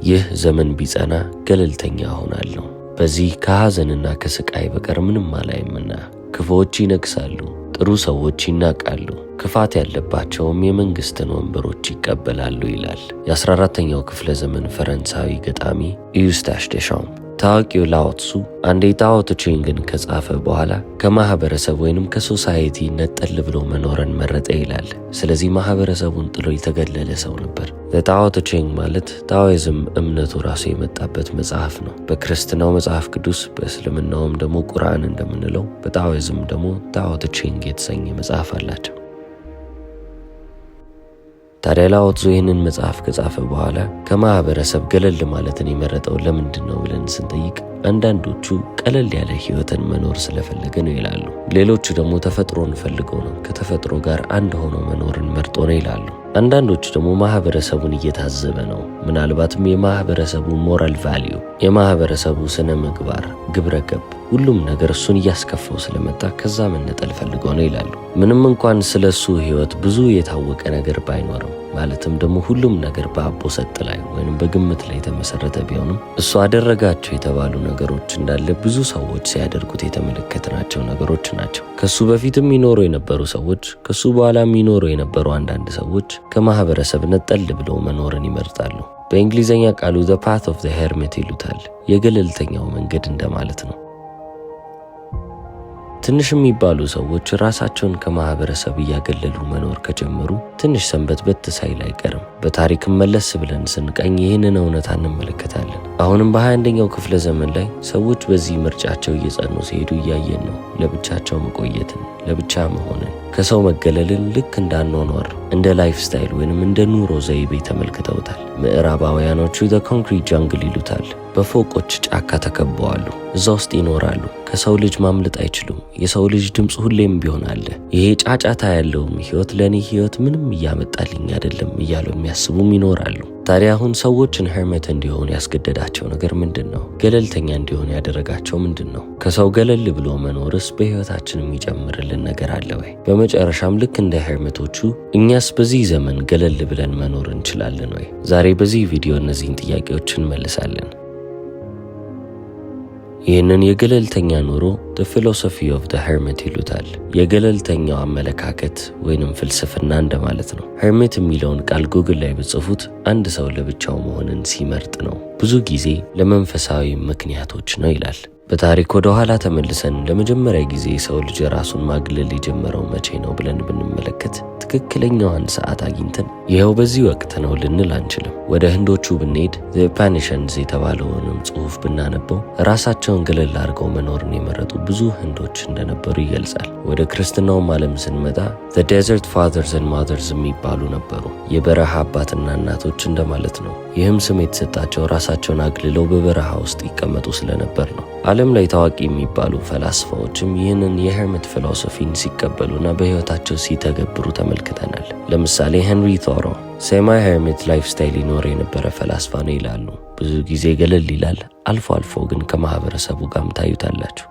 ይህ ዘመን ቢጸና ገለልተኛ ሆናለሁ። በዚህ ከሐዘንና ከስቃይ በቀር ምንም አላይምና። ክፉዎች ይነግሳሉ፣ ጥሩ ሰዎች ይናቃሉ፣ ክፋት ያለባቸውም የመንግሥትን ወንበሮች ይቀበላሉ ይላል የ14ኛው ክፍለ ዘመን ፈረንሳዊ ገጣሚ ዩስታሽ ደሻምፕ። ታዋቂው ላኦ ትሱ አንዴ ታኦ ተ ቺንግን ከጻፈ በኋላ ከማህበረሰብ ወይንም ከሶሳይቲ ነጠል ብሎ መኖርን መረጠ ይላል። ስለዚህ ማህበረሰቡን ጥሎ የተገለለ ሰው ነበር። ታኦ ተ ቺንግ ማለት ታኦይዝም እምነቱ ራሱ የመጣበት መጽሐፍ ነው። በክርስትናው መጽሐፍ ቅዱስ፣ በእስልምናውም ደግሞ ቁርአን እንደምንለው፣ በታኦይዝም ደግሞ ታኦ ተ ቺንግ የተሰኘ መጽሐፍ አላቸው። ታዲያ ላኦ ትሱ ይህንን መጽሐፍ ከጻፈ በኋላ ከማህበረሰብ ገለል ማለትን የመረጠው ለምንድን ነው ብለን ስንጠይቅ አንዳንዶቹ ቀለል ያለ ህይወትን መኖር ስለፈለገ ነው ይላሉ። ሌሎቹ ደግሞ ተፈጥሮን ፈልገው ነው፣ ከተፈጥሮ ጋር አንድ ሆኖ መኖርን መርጦ ነው ይላሉ። አንዳንዶቹ ደግሞ ማህበረሰቡን እየታዘበ ነው፣ ምናልባትም የማህበረሰቡ ሞራል ቫልዩ፣ የማህበረሰቡ ስነ ምግባር፣ ግብረ ገብ፣ ሁሉም ነገር እሱን እያስከፋው ስለመጣ ከዛ መነጠል ፈልገው ነው ይላሉ። ምንም እንኳን ስለሱ ህይወት ብዙ የታወቀ ነገር ባይኖርም፣ ማለትም ደግሞ ሁሉም ነገር በአቦ ሰጥ ላይ ወይንም በግምት ላይ የተመሰረተ ቢሆንም እሱ አደረጋቸው የተባሉ ነገሮች እንዳለ ብዙ ሰዎች ሲያደርጉት የተመለከትናቸው ነገሮች ናቸው። ከሱ በፊትም ይኖሩ የነበሩ ሰዎች፣ ከሱ በኋላም ይኖሩ የነበሩ አንዳንድ ሰዎች ከማህበረሰብ ነጠል ብለው መኖርን ይመርጣሉ። በእንግሊዘኛ ቃሉ the path of the hermit ይሉታል። የገለልተኛው መንገድ እንደማለት ነው። ትንሽ የሚባሉ ሰዎች ራሳቸውን ከማህበረሰብ እያገለሉ መኖር ከጀመሩ ትንሽ ሰንበትበት ሳይል አይቀርም። በታሪክም መለስ ብለን ስንቃኝ ይህንን እውነታ እንመለከታለን። አሁንም በ21ኛው ክፍለ ዘመን ላይ ሰዎች በዚህ ምርጫቸው እየጸኑ ሲሄዱ እያየን ነው። ለብቻቸው መቆየትን፣ ለብቻ መሆንን፣ ከሰው መገለልን ልክ እንዳኗኗር እንደ ላይፍ ስታይል ወይንም እንደ ኑሮ ዘይቤ ተመልክተውታል። ምዕራባውያኖቹ the concrete jungle ይሉታል። በፎቆች ጫካ ተከበዋሉ፣ እዛ ውስጥ ይኖራሉ። ከሰው ልጅ ማምለጥ አይችሉም። የሰው ልጅ ድምፅ ሁሌም ቢሆን አለ። ይሄ ጫጫታ ያለውም ህይወት ለኔ ህይወት ምንም እያመጣልኝ አይደለም እያሉ የሚያስቡም ይኖራሉ። ታዲያ አሁን ሰዎችን ሄርሜት እንዲሆኑ ያስገደዳቸው ነገር ምንድን ነው? ገለልተኛ እንዲሆኑ ያደረጋቸው ምንድን ነው? ከሰው ገለል ብሎ መኖርስ በህይወታችን የሚጨምርልን ነገር አለ ወይ? በመጨረሻም ልክ እንደ ሄርሜቶቹ እኛስ በዚህ ዘመን ገለል ብለን መኖር እንችላለን ወይ? ዛሬ በዚህ ቪዲዮ እነዚህን ጥያቄዎች እንመልሳለን። ይህንን የገለልተኛ ኑሮ the philosophy of the hermit ይሉታል። የገለልተኛው አመለካከት ወይንም ፍልስፍና እንደማለት ነው። hermit የሚለውን ቃል ጉግል ላይ ብጽፉት አንድ ሰው ለብቻው መሆንን ሲመርጥ ነው። ብዙ ጊዜ ለመንፈሳዊ ምክንያቶች ነው ይላል። በታሪክ ወደ ኋላ ተመልሰን ለመጀመሪያ ጊዜ ሰው ልጅ ራሱን ማግለል የጀመረው መቼ ነው ብለን ብንመለከት ትክክለኛዋን ሰዓት አግኝተን ይኸው በዚህ ወቅት ነው ልንል አንችልም። ወደ ህንዶቹ ብንሄድ the Upanishads የተባለውንም ጽሑፍ ብናነበው ራሳቸውን ገለል አድርገው መኖርን የመረጡ ብዙ ህንዶች እንደነበሩ ይገልጻል። ወደ ክርስትናውም ዓለም ስንመጣ the desert fathers and mothers የሚባሉ ነበሩ። የበረሃ አባትና እናቶች እንደማለት ነው። ይህም ስም የተሰጣቸው ራሳቸውን አግልለው በበረሃ ውስጥ ይቀመጡ ስለነበር ነው። ዓለም ላይ ታዋቂ የሚባሉ ፈላስፋዎችም ይህንን የሄርሜት ፊሎሶፊን ሲቀበሉና በህይወታቸው ሲተገብሩ ተመልክተናል። ለምሳሌ ሄንሪ ቶሮ ሴሚ ሄርሜት ላይፍ ስታይል ይኖር የነበረ ፈላስፋ ነው ይላሉ። ብዙ ጊዜ ገለል ይላል፣ አልፎ አልፎ ግን ከማህበረሰቡ ጋር ታዩታላችሁ።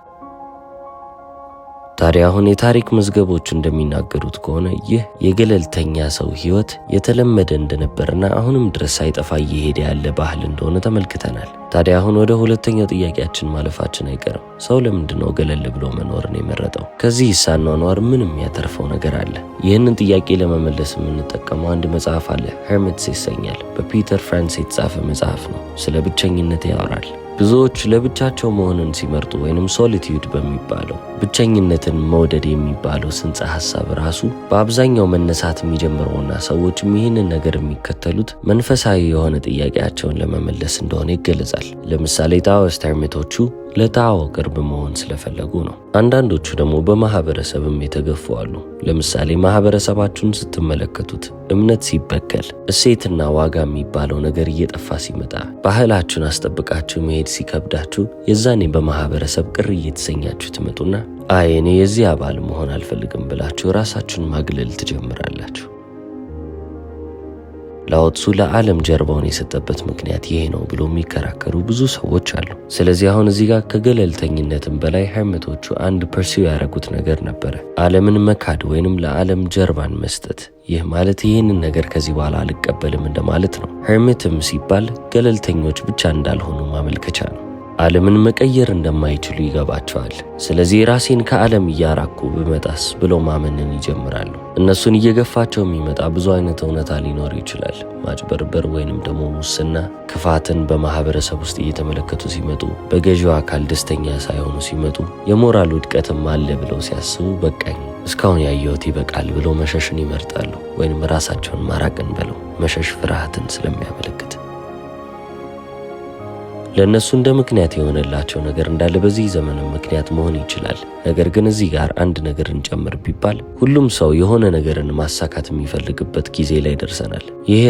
ታዲያ አሁን የታሪክ መዝገቦች እንደሚናገሩት ከሆነ ይህ የገለልተኛ ሰው ህይወት የተለመደ እንደነበርና አሁንም ድረስ ሳይጠፋ እየሄደ ያለ ባህል እንደሆነ ተመልክተናል። ታዲያ አሁን ወደ ሁለተኛው ጥያቄያችን ማለፋችን አይቀርም። ሰው ለምንድን ነው ገለል ብሎ መኖርን የመረጠው? ከዚህ አኗኗር ምንም ያተርፈው ነገር አለ? ይህንን ጥያቄ ለመመለስ የምንጠቀመው አንድ መጽሐፍ አለ። ሄርሜትስ ይሰኛል። በፒተር ፍራንስ የተጻፈ መጽሐፍ ነው። ስለ ብቸኝነት ያወራል። ብዙዎች ለብቻቸው መሆንን ሲመርጡ ወይንም ሶሊቲዩድ በሚባለው ብቸኝነትን መውደድ የሚባለው ጽንሰ ሐሳብ ራሱ በአብዛኛው መነሳት የሚጀምረውና ሰዎችም ይህንን ነገር የሚከተሉት መንፈሳዊ የሆነ ጥያቄያቸውን ለመመለስ እንደሆነ ይገለጻል። ለምሳሌ ታኦይስት ሄርሜቶቹ ለታኦ ቅርብ መሆን ስለፈለጉ ነው። አንዳንዶቹ ደግሞ በማህበረሰብም የተገፉ አሉ። ለምሳሌ ማህበረሰባችሁን ስትመለከቱት እምነት ሲበከል፣ እሴትና ዋጋ የሚባለው ነገር እየጠፋ ሲመጣ፣ ባህላችሁን አስጠብቃችሁ መሄድ ሲከብዳችሁ፣ የዛኔ በማህበረሰብ ቅር እየተሰኛችሁ ትመጡና እኔ የዚህ አባል መሆን አልፈልግም ብላችሁ ራሳችሁን ማግለል ትጀምራላችሁ። ላኦትሱ ለዓለም ጀርባውን የሰጠበት ምክንያት ይሄ ነው ብሎ የሚከራከሩ ብዙ ሰዎች አሉ። ስለዚህ አሁን እዚህ ጋር ከገለልተኝነትም በላይ ሄርሜቶቹ አንድ ፐርሲው ያደረጉት ነገር ነበረ፣ ዓለምን መካድ ወይንም ለዓለም ጀርባን መስጠት። ይህ ማለት ይህንን ነገር ከዚህ በኋላ አልቀበልም እንደማለት ነው። ሄርሜትም ሲባል ገለልተኞች ብቻ እንዳልሆኑ ማመልከቻ ነው። ዓለምን መቀየር እንደማይችሉ ይገባቸዋል። ስለዚህ ራሴን ከዓለም እያራኩ ብመጣስ ብለው ማመንን ይጀምራሉ። እነሱን እየገፋቸው የሚመጣ ብዙ አይነት እውነታ ሊኖር ይችላል። ማጭበርበር ወይንም ደግሞ ሙስና፣ ክፋትን በማህበረሰብ ውስጥ እየተመለከቱ ሲመጡ፣ በገዢው አካል ደስተኛ ሳይሆኑ ሲመጡ፣ የሞራል ውድቀትም አለ ብለው ሲያስቡ በቃኝ እስካሁን ያየሁት ይበቃል ብለው መሸሽን ይመርጣሉ። ወይንም ራሳቸውን ማራቅን ብለው መሸሽ ፍርሃትን ስለሚያመለክት ለእነሱ እንደ ምክንያት የሆነላቸው ነገር እንዳለ በዚህ ዘመንም ምክንያት መሆን ይችላል። ነገር ግን እዚህ ጋር አንድ ነገር እንጨምር ቢባል ሁሉም ሰው የሆነ ነገርን ማሳካት የሚፈልግበት ጊዜ ላይ ደርሰናል። ይሄ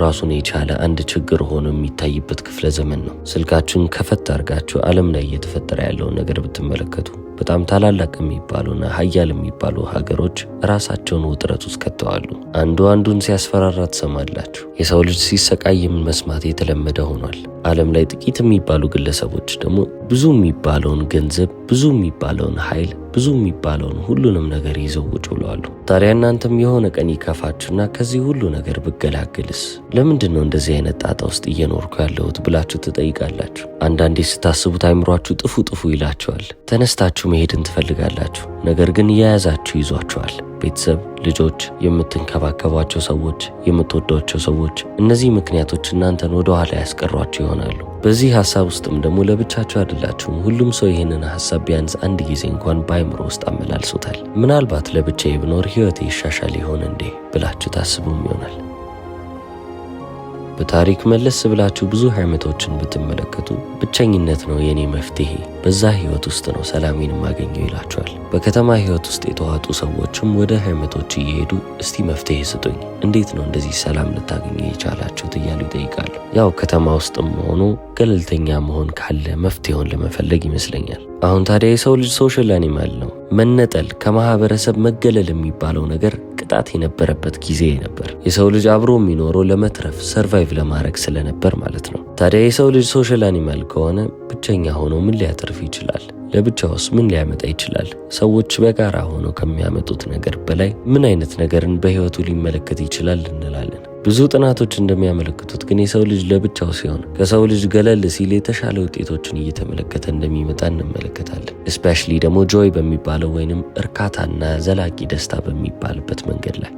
ራሱን የቻለ አንድ ችግር ሆኖ የሚታይበት ክፍለ ዘመን ነው። ስልካችሁን ከፈት አድርጋችሁ ዓለም ላይ እየተፈጠረ ያለውን ነገር ብትመለከቱ በጣም ታላላቅ የሚባሉና ሀያል የሚባሉ ሀገሮች ራሳቸውን ውጥረት ውስጥ ከተዋሉ። አንዱ አንዱን ሲያስፈራራ ትሰማላችሁ። የሰው ልጅ ሲሰቃይም መስማት የተለመደ ሆኗል። ዓለም ላይ ጥቂት የሚባሉ ግለሰቦች ደግሞ ብዙ የሚባለውን ገንዘብ፣ ብዙ የሚባለውን ኃይል፣ ብዙ የሚባለውን ሁሉንም ነገር ይዘው ቁጭ ብለዋል። ታዲያ እናንተም የሆነ ቀን ይከፋችሁና ከዚህ ሁሉ ነገር ብገላገልስ፣ ለምንድን ነው እንደዚህ አይነት ጣጣ ውስጥ እየኖርኩ ያለሁት ብላችሁ ትጠይቃላችሁ። አንዳንዴ ስታስቡት አይምሯችሁ ጥፉ ይላችኋል። ተነስታችሁ መሄድን ትፈልጋላችሁ። ነገር ግን የያዛችሁ ይዟችኋል። ቤተሰብ፣ ልጆች፣ የምትንከባከቧቸው ሰዎች፣ የምትወዷቸው ሰዎች፣ እነዚህ ምክንያቶች እናንተን ወደ ኋላ ያስቀሯችሁ ይሆናሉ። በዚህ ሐሳብ ውስጥም ደግሞ ለብቻችሁ አይደላችሁም። ሁሉም ሰው ይህንን ሐሳብ ቢያንስ አንድ ጊዜ እንኳን በአይምሮ ውስጥ አመላልሶታል። ምናልባት ለብቻዬ ብኖር ሕይወቴ ይሻሻል ይሆን እንዴ ብላችሁ ታስቡም ይሆናል። በታሪክ መለስ ብላችሁ ብዙ ሄርሜቶችን ብትመለከቱ ብቸኝነት ነው የኔ መፍትሄ፣ በዛ ህይወት ውስጥ ነው ሰላሜን ማገኘው ይላቸዋል። በከተማ ህይወት ውስጥ የተዋጡ ሰዎችም ወደ ሄርሜቶች እየሄዱ እስቲ መፍትሄ ስጡኝ፣ እንዴት ነው እንደዚህ ሰላም ልታገኙ የቻላችሁት እያሉ ይጠይቃሉ። ያው ከተማ ውስጥም ሆኖ ገለልተኛ መሆን ካለ መፍትሄውን ለመፈለግ ይመስለኛል። አሁን ታዲያ የሰው ልጅ ሶሻል አኒማል ነው። መነጠል፣ ከማህበረሰብ መገለል የሚባለው ነገር ቅጣት የነበረበት ጊዜ ነበር። የሰው ልጅ አብሮ የሚኖረው ለመትረፍ ሰርቫይቭ ለማድረግ ስለነበር ማለት ነው። ታዲያ የሰው ልጅ ሶሻል አኒማል ከሆነ ብቸኛ ሆኖ ምን ሊያተርፍ ይችላል? ለብቻውስ ምን ሊያመጣ ይችላል? ሰዎች በጋራ ሆነው ከሚያመጡት ነገር በላይ ምን አይነት ነገርን በህይወቱ ሊመለከት ይችላል እንላለን። ብዙ ጥናቶች እንደሚያመለክቱት ግን የሰው ልጅ ለብቻው ሲሆን ከሰው ልጅ ገለል ሲል የተሻለ ውጤቶችን እየተመለከተ እንደሚመጣ እንመለከታለን። እስፔሻሊ ደግሞ ጆይ በሚባለው ወይንም እርካታና ዘላቂ ደስታ በሚባልበት መንገድ ላይ።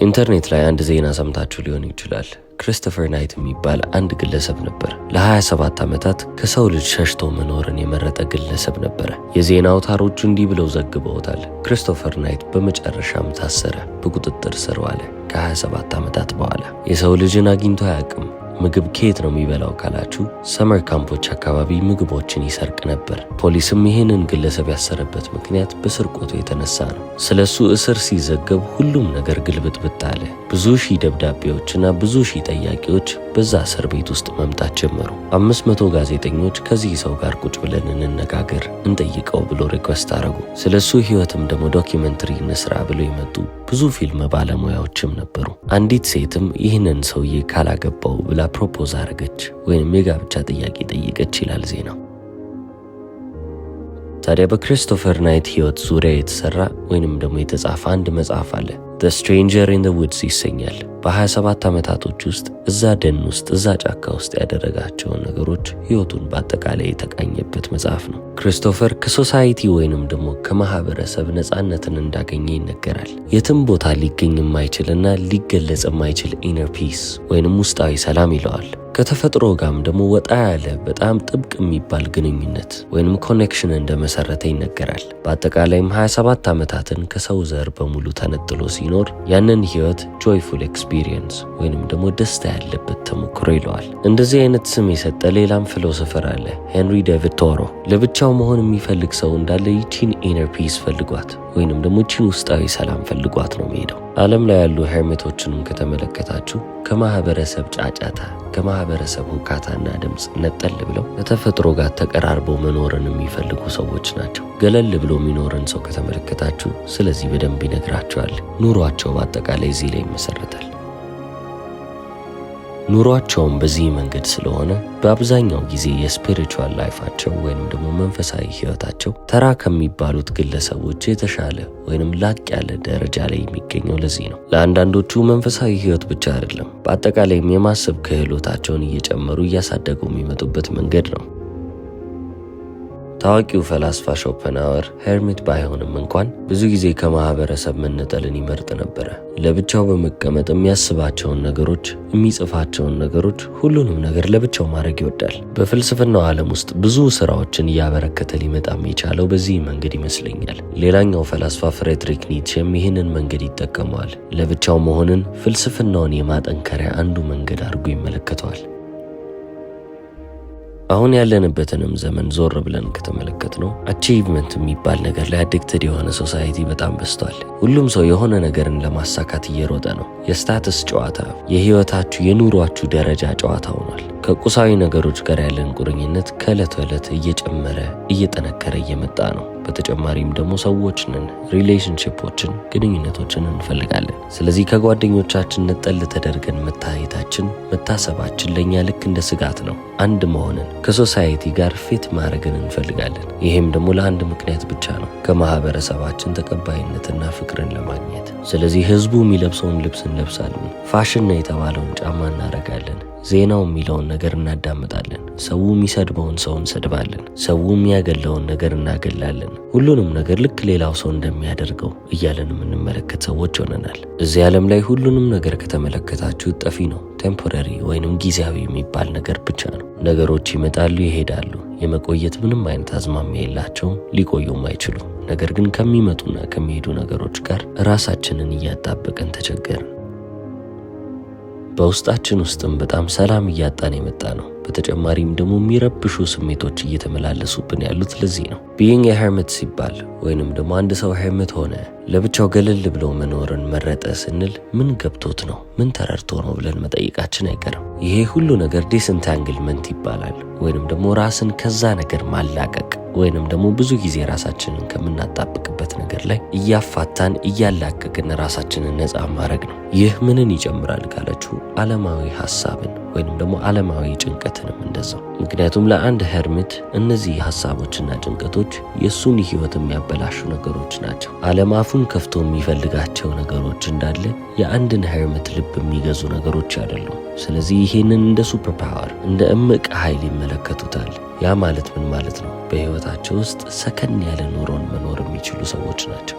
ኢንተርኔት ላይ አንድ ዜና ሰምታችሁ ሊሆን ይችላል። ክሪስቶፈር ናይት የሚባል አንድ ግለሰብ ነበር። ለ27 ዓመታት ከሰው ልጅ ሸሽቶ መኖርን የመረጠ ግለሰብ ነበረ። የዜና አውታሮቹ እንዲህ ብለው ዘግበውታል። ክሪስቶፈር ናይት በመጨረሻም ታሰረ፣ በቁጥጥር ስር ዋለ። ከ27 ዓመታት በኋላ የሰው ልጅን አግኝቶ አያውቅም። ምግብ ከየት ነው የሚበላው ካላችሁ ሰመር ካምፖች አካባቢ ምግቦችን ይሰርቅ ነበር። ፖሊስም ይህንን ግለሰብ ያሰረበት ምክንያት በስርቆቱ የተነሳ ነው። ስለሱ እስር ሲዘገብ ሁሉም ነገር ግልብጥብጥ አለ። ብዙ ሺህ ደብዳቤዎችና ብዙ ሺህ ጠያቂዎች በዛ እስር ቤት ውስጥ መምጣት ጀመሩ። 500 ጋዜጠኞች ከዚህ ሰው ጋር ቁጭ ብለን እንነጋገር እንጠይቀው ብሎ ሪኩዌስት አረጉ። ስለሱ ህይወትም ደግሞ ዶኪመንተሪ እንስራ ብሎ የመጡ ብዙ ፊልም ባለሙያዎችም ነበሩ። አንዲት ሴትም ይህንን ሰውዬ ካላገባው ብላ ፕሮፖዝ አረገች ወይም የጋብቻ ጥያቄ ጠየቀች ይላል ዜናው። ታዲያ በክሪስቶፈር ናይት ህይወት ዙሪያ የተሰራ ወይንም ደግሞ የተጻፈ አንድ መጽሐፍ አለ። The Stranger in the Woods ይሰኛል። በ27 ዓመታቶች ውስጥ እዛ ደን ውስጥ እዛ ጫካ ውስጥ ያደረጋቸውን ነገሮች ህይወቱን በአጠቃላይ የተቃኘበት መጽሐፍ ነው። ክሪስቶፈር ከሶሳይቲ ወይንም ደግሞ ከማህበረሰብ ነፃነትን እንዳገኘ ይነገራል። የትም ቦታ ሊገኝ የማይችልና ሊገለጽ የማይችል ኢነር ፒስ ወይንም ውስጣዊ ሰላም ይለዋል። ከተፈጥሮ ጋርም ደግሞ ወጣ ያለ በጣም ጥብቅ የሚባል ግንኙነት ወይንም ኮኔክሽን እንደመሰረተ ይነገራል። በአጠቃላይም 27 ዓመታትን ከሰው ዘር በሙሉ ተነጥሎ ሲኖር ያንን ህይወት ጆይፉል ኤክስፒሪየንስ ወይንም ደግሞ ደስታ ያለበት ተሞክሮ ይለዋል። እንደዚህ አይነት ስም የሰጠ ሌላም ፊሎሶፈር አለ፣ ሄንሪ ዴቪድ ቶሮ። ለብቻው መሆን የሚፈልግ ሰው እንዳለ ይቺን ኢነር ፒስ ፈልጓት ወይንም ደግሞ ይቺን ውስጣዊ ሰላም ፈልጓት ነው የሚሄደው። ዓለም ላይ ያሉ ሄርሜቶችንም ከተመለከታችሁ ከማህበረሰብ ጫጫታ ከማህበረሰብ ሁካታና ድምፅ ነጠል ብለው ከተፈጥሮ ጋር ተቀራርበው መኖርን የሚፈልጉ ሰዎች ናቸው። ገለል ብሎ የሚኖርን ሰው ከተመለከታችሁ ስለዚህ በደንብ ይነግራቸዋል። ኑሯቸው በአጠቃላይ እዚህ ላይ ይመሰረታል። ኑሯቸውም በዚህ መንገድ ስለሆነ በአብዛኛው ጊዜ የስፒሪቹዋል ላይፋቸው ወይንም ደግሞ መንፈሳዊ ህይወታቸው ተራ ከሚባሉት ግለሰቦች የተሻለ ወይንም ላቅ ያለ ደረጃ ላይ የሚገኘው ለዚህ ነው። ለአንዳንዶቹ መንፈሳዊ ህይወት ብቻ አይደለም፣ በአጠቃላይም የማሰብ ክህሎታቸውን እየጨመሩ እያሳደጉ የሚመጡበት መንገድ ነው። ታዋቂው ፈላስፋ ሾፐንሃወር ሄርሚት ባይሆንም እንኳን ብዙ ጊዜ ከማህበረሰብ መነጠልን ይመርጥ ነበረ። ለብቻው በመቀመጥ የሚያስባቸውን ነገሮች፣ የሚጽፋቸውን ነገሮች፣ ሁሉንም ነገር ለብቻው ማድረግ ይወዳል። በፍልስፍናው ዓለም ውስጥ ብዙ ስራዎችን እያበረከተ ሊመጣም የቻለው በዚህ መንገድ ይመስለኛል። ሌላኛው ፈላስፋ ፍሬድሪክ ኒትሼም ይህንን መንገድ ይጠቀመዋል። ለብቻው መሆንን ፍልስፍናውን የማጠንከሪያ አንዱ መንገድ አድርጎ ይመለከተዋል። አሁን ያለንበትንም ዘመን ዞር ብለን ከተመለከትነው አቺቭመንት የሚባል ነገር ላይ አዲክትድ የሆነ ሶሳይቲ በጣም በዝቷል። ሁሉም ሰው የሆነ ነገርን ለማሳካት እየሮጠ ነው። የስታተስ ጨዋታ፣ የህይወታችሁ የኑሯችሁ ደረጃ ጨዋታ ሆኗል። ከቁሳዊ ነገሮች ጋር ያለን ቁርኝነት ከዕለት ዕለት እየጨመረ እየጠነከረ እየመጣ ነው። በተጨማሪም ደግሞ ሰዎችንን፣ ሪሌሽንሺፖችን፣ ግንኙነቶችን እንፈልጋለን። ስለዚህ ከጓደኞቻችን ነጠል ተደርገን መታየታችን፣ መታሰባችን ለእኛ ልክ እንደ ስጋት ነው። አንድ መሆንን፣ ከሶሳይቲ ጋር ፊት ማድረግን እንፈልጋለን። ይሄም ደግሞ ለአንድ ምክንያት ብቻ ነው፣ ከማህበረሰባችን ተቀባይነትና ፍቅርን ለማግኘት። ስለዚህ ህዝቡ የሚለብሰውን ልብስ እንለብሳለን፣ ፋሽን ነው የተባለውን ጫማ እናደርጋለን፣ ዜናው የሚለውን ነገር እናዳምጣለን፣ ሰው የሚሰድበውን ሰው እንሰድባለን፣ ሰው የሚያገለውን ነገር እናገላለን። ሁሉንም ነገር ልክ ሌላው ሰው እንደሚያደርገው እያለን የምንመለከት ሰዎች ሆነናል። እዚህ ዓለም ላይ ሁሉንም ነገር ከተመለከታችሁ ጠፊ ነው፣ ቴምፖራሪ ወይንም ጊዜያዊ የሚባል ነገር ብቻ ነው። ነገሮች ይመጣሉ፣ ይሄዳሉ። የመቆየት ምንም አይነት አዝማሚያ የላቸውም፣ ሊቆዩም አይችሉም። ነገር ግን ከሚመጡና ከሚሄዱ ነገሮች ጋር ራሳችንን እያጣበቀን ተቸገርን። በውስጣችን ውስጥም በጣም ሰላም እያጣን የመጣ ነው። በተጨማሪም ደግሞ የሚረብሹ ስሜቶች እየተመላለሱብን ያሉት ለዚህ ነው። ቢይንግ ሄርሚት ሲባል ወይንም ደግሞ አንድ ሰው ሄርሚት ሆነ ለብቻው ገለል ብሎ መኖርን መረጠ ስንል ምን ገብቶት ነው፣ ምን ተረድቶ ነው ብለን መጠየቃችን አይቀርም። ይሄ ሁሉ ነገር ዲስኢንታንግልመንት ይባላል። ወይንም ደግሞ ራስን ከዛ ነገር ማላቀቅ ወይንም ደግሞ ብዙ ጊዜ ራሳችንን ከምናጣብቅበት ነገር ላይ እያፋታን እያላቀቅን ራሳችንን ነፃ ማድረግ ነው። ይህ ምንን ይጨምራል ካላችሁ ዓለማዊ ሐሳብን ወይንም ደግሞ ዓለማዊ ጭንቀትንም እንደዛው። ምክንያቱም ለአንድ ሄርሚት እነዚህ ሐሳቦችና ጭንቀቶች የሱን ህይወት የሚያበላሹ ነገሮች ናቸው። ዓለም አፉን ከፍቶ የሚፈልጋቸው ነገሮች እንዳለ የአንድን ሄርሚት ልብ የሚገዙ ነገሮች አይደሉም። ስለዚህ ይሄንን እንደ ሱፐር ፓወር እንደ እምቅ ኃይል ይመለከቱታል። ያ ማለት ምን ማለት ነው? በህይወታቸው ውስጥ ሰከን ያለ ኑሮን መኖር የሚችሉ ሰዎች ናቸው።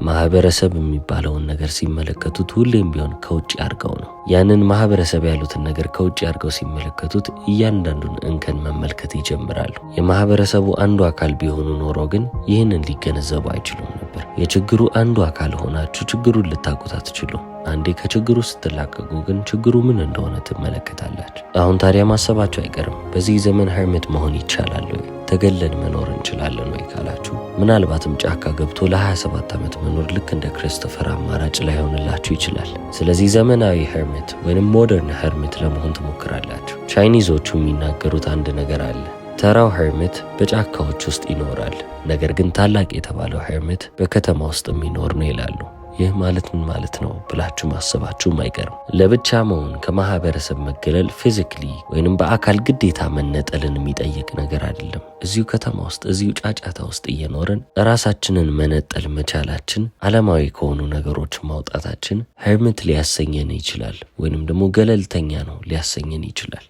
ማህበረሰብ የሚባለውን ነገር ሲመለከቱት ሁሌም ቢሆን ከውጭ አድርገው ነው። ያንን ማህበረሰብ ያሉትን ነገር ከውጭ አድርገው ሲመለከቱት እያንዳንዱን እንከን መመልከት ይጀምራሉ። የማህበረሰቡ አንዱ አካል ቢሆኑ ኖሮ ግን ይህንን ሊገነዘቡ አይችሉም ነበር። የችግሩ አንዱ አካል ሆናችሁ ችግሩን ልታውቁት አትችሉም። አንዴ ከችግሩ ስትላቀቁ ግን ችግሩ ምን እንደሆነ ትመለከታላችሁ። አሁን ታዲያ ማሰባችሁ አይቀርም፣ በዚህ ዘመን ሄርሚት መሆን ይቻላል ወይ? ተገለን መኖር እንችላለን ወይ ካላችሁ ምናልባትም ጫካ ገብቶ ለ27 ዓመት መኖር ልክ እንደ ክሪስቶፈር አማራጭ ላይሆንላችሁ ይችላል። ስለዚህ ዘመናዊ ሄርሚት ወይንም ሞደርን ሄርሚት ለመሆን ትሞክራላችሁ። ቻይኒዞቹ የሚናገሩት አንድ ነገር አለ። ተራው ሄርሚት በጫካዎች ውስጥ ይኖራል፣ ነገር ግን ታላቅ የተባለው ሄርሚት በከተማ ውስጥ የሚኖር ነው ይላሉ። ይህ ማለት ምን ማለት ነው ብላችሁ ማሰባችሁም አይቀርም። ለብቻ መሆን ከማህበረሰብ መገለል ፊዚክሊ ወይንም በአካል ግዴታ መነጠልን የሚጠይቅ ነገር አይደለም። እዚሁ ከተማ ውስጥ እዚሁ ጫጫታ ውስጥ እየኖርን ራሳችንን መነጠል መቻላችን፣ ዓለማዊ ከሆኑ ነገሮች ማውጣታችን ሄርሚት ሊያሰኘን ይችላል፣ ወይንም ደግሞ ገለልተኛ ነው ሊያሰኘን ይችላል።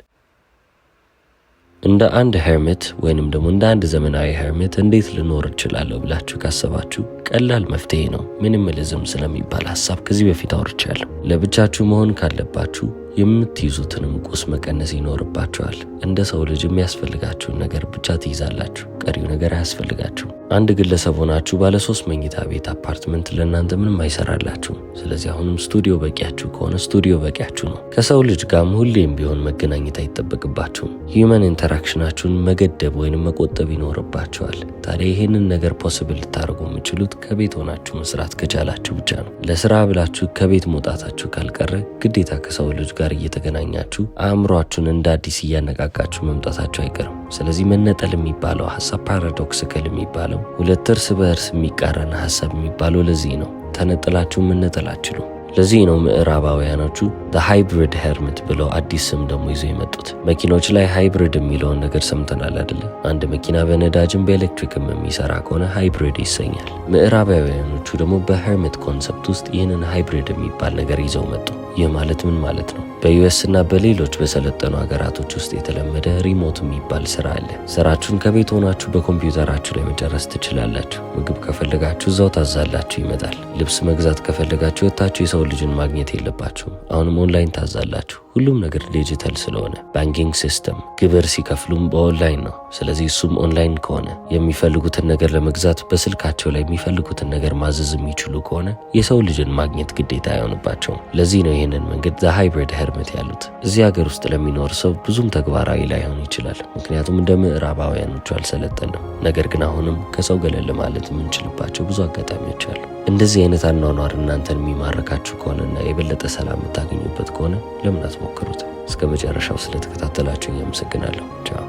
እንደ አንድ ሄርሚት ወይንም ደግሞ እንደ አንድ ዘመናዊ ሄርሚት እንዴት ልኖር እችላለሁ ብላችሁ ካሰባችሁ ቀላል መፍትሄ ነው። ሚኒማሊዝም ስለሚባል ሐሳብ ከዚህ በፊት አውርቻለሁ። ለብቻችሁ መሆን ካለባችሁ የምትይዙትንም ቁስ መቀነስ ይኖርባችኋል። እንደ ሰው ልጅ የሚያስፈልጋችሁን ነገር ብቻ ትይዛላችሁ፣ ቀሪው ነገር አያስፈልጋችሁም። አንድ ግለሰብ ሆናችሁ ባለ 3 መኝታ ቤት አፓርትመንት ለእናንተ ምንም አይሰራላችሁም። ስለዚህ አሁንም ስቱዲዮ በቂያችሁ ከሆነ ስቱዲዮ በቂያችሁ ነው። ከሰው ልጅ ጋርም ሁሌም ቢሆን መገናኘት አይጠበቅባችሁም። ሂውመን ኢንተራክሽናችሁን መገደብ ወይንም መቆጠብ ይኖርባችኋል። ታዲያ ይሄንን ነገር ፖሲብል ልታደርጉ የምችሉት ከቤት ሆናችሁ መስራት ከቻላችሁ ብቻ ነው። ለስራ ብላችሁ ከቤት መውጣታችሁ ካልቀረ ግዴታ ከሰው ልጅ ጋር እየተገናኛችሁ አእምሯችሁን እንደ አዲስ እያነቃቃችሁ መምጣታችሁ አይቀርም። ስለዚህ መነጠል የሚባለው ሐሳብ ፓራዶክሲካል የሚባለው ሁለት እርስ በእርስ የሚቃረን ሐሳብ የሚባለው ለዚህ ነው። ተነጥላችሁ መነጠል አትችሉም። ለዚህ ነው ምዕራባውያኖቹ ሃይብሪድ ሄርሚት ብለው አዲስ ስም ደግሞ ይዘው የመጡት። መኪኖች ላይ ሃይብሪድ የሚለውን ነገር ሰምተናል አይደለ? አንድ መኪና በነዳጅም በኤሌክትሪክም የሚሰራ ከሆነ ሃይብሪድ ይሰኛል። ምዕራባውያኖቹ ደግሞ በሄርሚት ኮንሰፕት ውስጥ ይህንን ሃይብሪድ የሚባል ነገር ይዘው መጡ። ይህ ማለት ምን ማለት ነው? በዩኤስ እና በሌሎች በሰለጠኑ ሀገራቶች ውስጥ የተለመደ ሪሞት የሚባል ስራ አለ። ስራችሁን ከቤት ሆናችሁ በኮምፒውተራችሁ ላይ መጨረስ ትችላላችሁ። ምግብ ከፈለጋችሁ እዛው ታዛላችሁ ይመጣል። ልብስ መግዛት ከፈለጋችሁ ወጥታችሁ የሰው ልጅን ማግኘት የለባችሁም። አሁንም ኦንላይን ታዛላችሁ። ሁሉም ነገር ዲጂታል ስለሆነ ባንኪንግ ሲስተም፣ ግብር ሲከፍሉም በኦንላይን ነው። ስለዚህ እሱም ኦንላይን ከሆነ የሚፈልጉትን ነገር ለመግዛት በስልካቸው ላይ የሚፈልጉትን ነገር ማዘዝ የሚችሉ ከሆነ የሰው ልጅን ማግኘት ግዴታ አይሆንባቸውም። ለዚህ ነው ይህንን መንገድ ሃይብሪድ ሄርሚት ያሉት። እዚህ ሀገር ውስጥ ለሚኖር ሰው ብዙም ተግባራዊ ላይሆን ይችላል፣ ምክንያቱም እንደ ምዕራባውያኖቹ አልሰለጠንም። ነገር ግን አሁንም ከሰው ገለል ማለት የምንችልባቸው ብዙ አጋጣሚዎች አሉ። እንደዚህ አይነት አኗኗር እናንተን የሚማርካችሁ ከሆነና የበለጠ ሰላም የምታገኙበት ከሆነ ለምን አትሞክሩት? እስከ መጨረሻው ስለተከታተላችሁ አመሰግናለሁ። ቻው።